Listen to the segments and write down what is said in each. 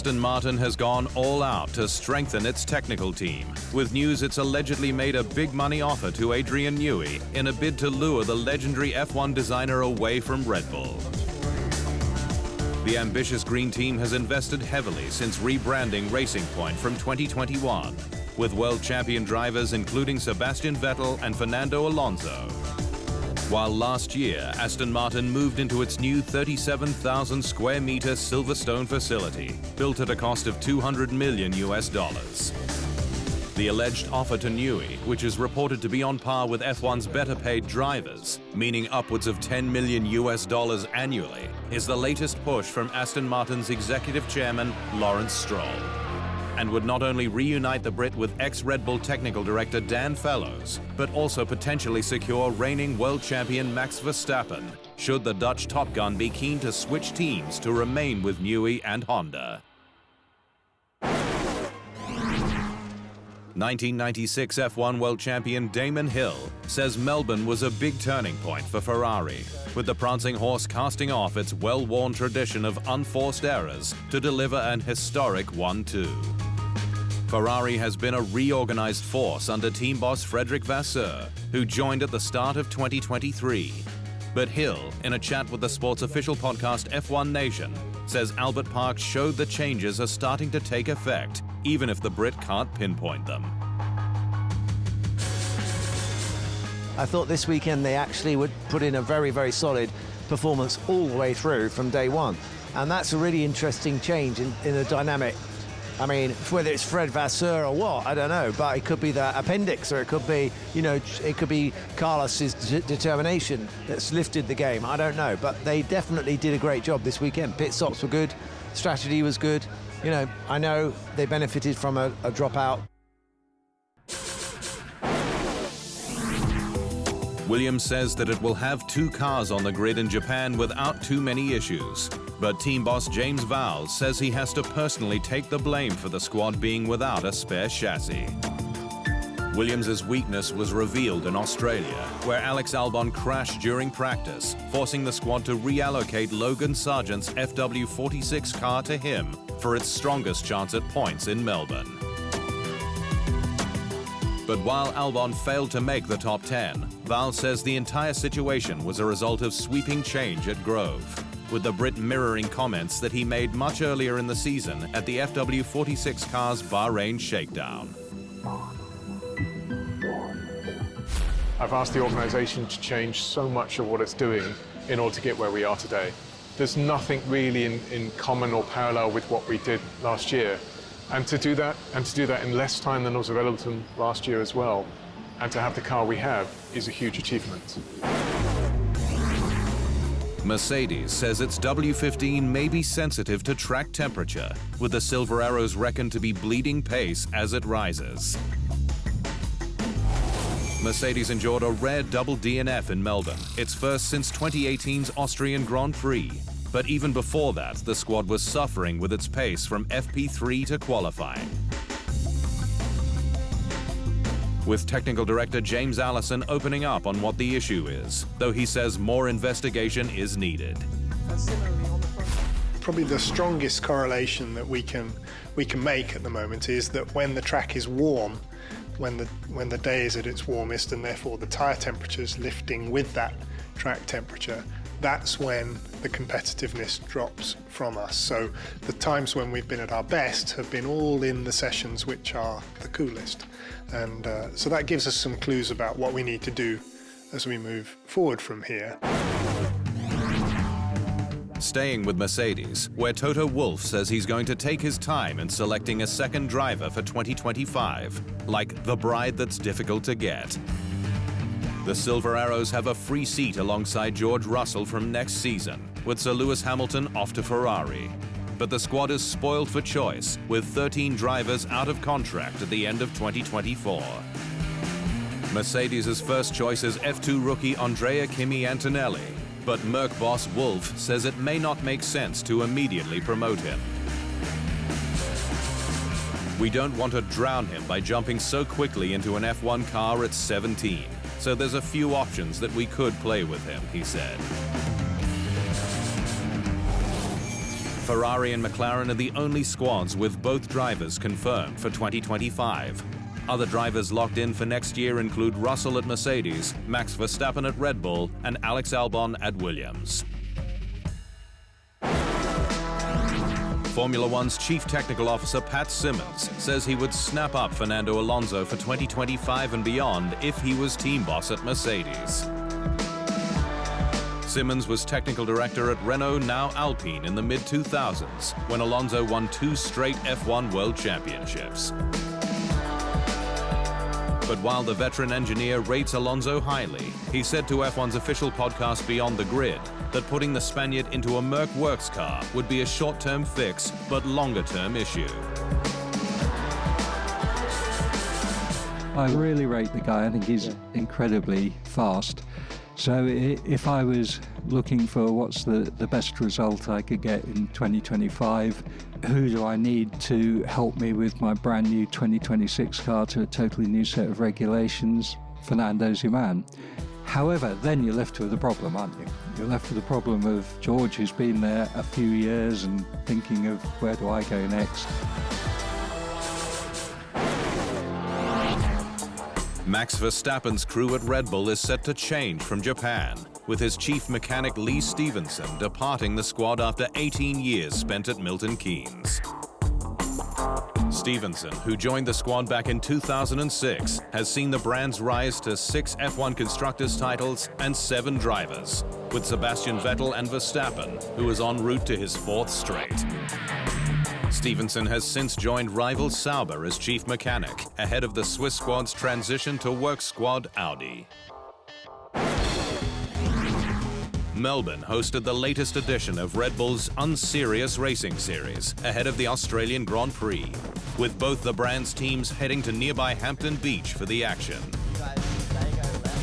Aston Martin has gone all out to strengthen its technical team, with news it's allegedly made a big money offer to Adrian Newey in a bid to lure the legendary F1 designer away from Red Bull. The ambitious green team has invested heavily since rebranding Racing Point from 2021, with world champion drivers including Sebastian Vettel and Fernando Alonso. While last year, Aston Martin moved into its new 37,000 square meter Silverstone facility, built at a cost of $200 million. The alleged offer to Newey, which is reported to be on par with F1's better paid drivers, meaning upwards of $10 million annually, is the latest push from Aston Martin's executive chairman, Lawrence Stroll, and would not only reunite the Brit with ex-Red Bull technical director Dan Fellows, but also potentially secure reigning world champion Max Verstappen, should the Dutch Top Gun be keen to switch teams to remain with Newey and Honda. 1996 F1 world champion Damon Hill says Melbourne was a big turning point for Ferrari, with the prancing horse casting off its well-worn tradition of unforced errors to deliver an historic 1-2. Ferrari has been a reorganized force under team boss Frederic Vasseur, who joined at the start of 2023. But Hill, in a chat with the sports official podcast F1 Nation, says Albert Park showed the changes are starting to take effect, even if the Brit can't pinpoint them. I thought this weekend they actually would put in a very, very solid performance all the way through from day one. And that's a really interesting change in the dynamic. I mean, whether it's Fred Vasseur or what, I don't know, but it could be the appendix, or it could be, you know, it could be Carlos's determination that's lifted the game. I don't know, but they definitely did a great job this weekend. Pit stops were good, strategy was good. You know, I know they benefited from a dropout. Williams says that it will have 2 cars on the grid in Japan without too many issues. But team boss James Vowles says he has to personally take the blame for the squad being without a spare chassis. Williams' weakness was revealed in Australia, where Alex Albon crashed during practice, forcing the squad to reallocate Logan Sargent's FW46 car to him for its strongest chance at points in Melbourne. But while Albon failed to make the top 10, Vowles says the entire situation was a result of sweeping change at Grove, with the Brit mirroring comments that he made much earlier in the season at the FW46 car's Bahrain shakedown. I've asked the organisation to change so much of what it's doing in order to get where we are today. There's nothing really in common or parallel with what we did last year. And to do that in less time than was available to them last year as well, and to have the car we have, is a huge achievement. Mercedes says its W15 may be sensitive to track temperature, with the Silver Arrows reckoned to be bleeding pace as it rises. Mercedes endured a rare double DNF in Melbourne, its first since 2018's Austrian Grand Prix. But even before that, the squad was suffering with its pace from FP3 to qualifying. With technical director James Allison opening up on what the issue is, though he says more investigation is needed. Probably the strongest correlation that we can make at the moment is that when the track is warm, when the day is at its warmest, and therefore the tyre temperature is lifting with that track temperature, that's when the competitiveness drops from us. So the times when we've been at our best have been all in the sessions which are the coolest. And so that gives us some clues about what we need to do as we move forward from here. Staying with Mercedes, where Toto Wolff says he's going to take his time in selecting a second driver for 2025, like the bride that's difficult to get. The Silver Arrows have a free seat alongside George Russell from next season, with Sir Lewis Hamilton off to Ferrari. But the squad is spoiled for choice, with 13 drivers out of contract at the end of 2024. Mercedes' first choice is F2 rookie Andrea Kimi Antonelli, but Merc boss Wolff says it may not make sense to immediately promote him. We don't want to drown him by jumping so quickly into an F1 car at 17. So there's a few options that we could play with him, he said. Ferrari and McLaren are the only squads with both drivers confirmed for 2025. Other drivers locked in for next year include Russell at Mercedes, Max Verstappen at Red Bull, and Alex Albon at Williams. Formula One's Chief Technical Officer Pat Simmons says he would snap up Fernando Alonso for 2025 and beyond if he was team boss at Mercedes. Simmons was technical director at Renault, now Alpine, in the mid-2000s, when Alonso won 2 straight F1 World Championships. But while the veteran engineer rates Alonso highly, he said to F1's official podcast Beyond the Grid that putting the Spaniard into a Merc Works car would be a short-term fix, but longer-term issue. I really rate the guy. I think he's incredibly fast. So if I was looking for what's the best result I could get in 2025, who do I need to help me with my brand new 2026 car to a totally new set of regulations? Fernando's your man. However, then you're left with a problem, aren't you? You're left with the problem of George, who's been there a few years and thinking of where do I go next? Max Verstappen's crew at Red Bull is set to change from Japan, with his chief mechanic Lee Stevenson departing the squad after 18 years spent at Milton Keynes. Stevenson, who joined the squad back in 2006, has seen the brand's rise to 6 F1 Constructors titles and 7 drivers, with Sebastian Vettel and Verstappen, who is en route to his 4th straight. Stevenson has since joined rival Sauber as chief mechanic, ahead of the Swiss squad's transition to work squad Audi. Melbourne hosted the latest edition of Red Bull's Unserious Racing Series, ahead of the Australian Grand Prix, with both the brand's teams heading to nearby Hampton Beach for the action.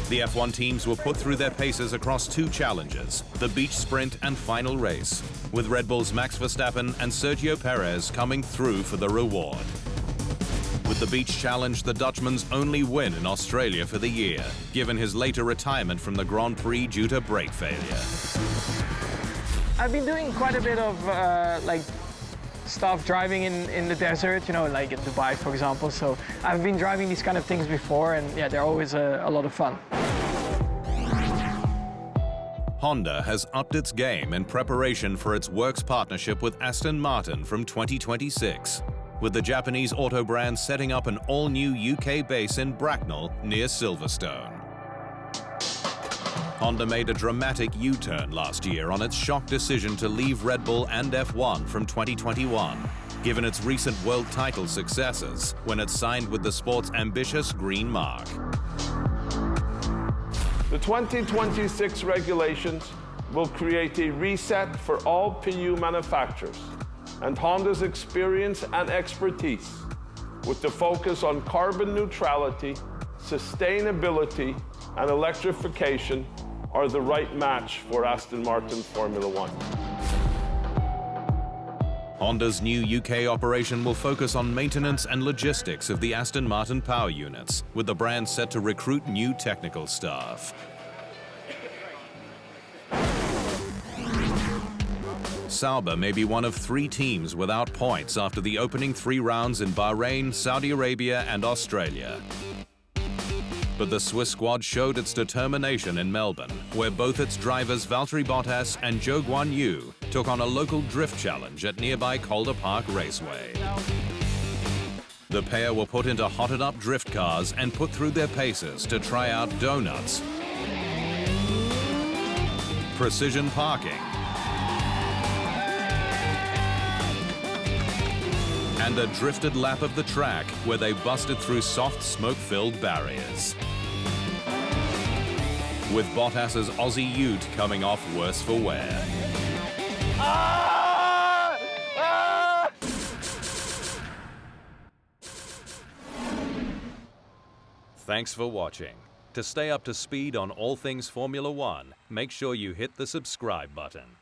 The F1 teams were put through their paces across 2 challenges, the beach sprint and final race, with Red Bull's Max Verstappen and Sergio Perez coming through for the reward. With the beach challenge the Dutchman's only win in Australia for the year, given his later retirement from the Grand Prix due to brake failure. I've been doing quite a bit of stuff driving in the desert, you know, like in Dubai, for example. So I've been driving these kind of things before, and yeah, they're always a lot of fun. Honda has upped its game in preparation for its works partnership with Aston Martin from 2026, with the Japanese auto brand setting up an all-new UK base in Bracknell near Silverstone. Honda made a dramatic U-turn last year on its shock decision to leave Red Bull and F1 from 2021, given its recent world title successes when it signed with the sport's ambitious green mark. The 2026 regulations will create a reset for all PU manufacturers, and Honda's experience and expertise, with the focus on carbon neutrality, sustainability, and electrification, are the right match for Aston Martin Formula One. Honda's new UK operation will focus on maintenance and logistics of the Aston Martin power units, with the brand set to recruit new technical staff. Sauber may be one of 3 teams without points after the opening 3 rounds in Bahrain, Saudi Arabia, and Australia. But the Swiss squad showed its determination in Melbourne, where both its drivers Valtteri Bottas and Zhou Guanyu took on a local drift challenge at nearby Calder Park Raceway. The pair were put into hotted-up drift cars and put through their paces to try out donuts, precision parking, and a drifted lap of the track where they busted through soft, smoke-filled barriers. With Bottas's Aussie Ute coming off worse for wear. Thanks for watching. To stay up to speed on all things Formula One, make sure you hit the subscribe button.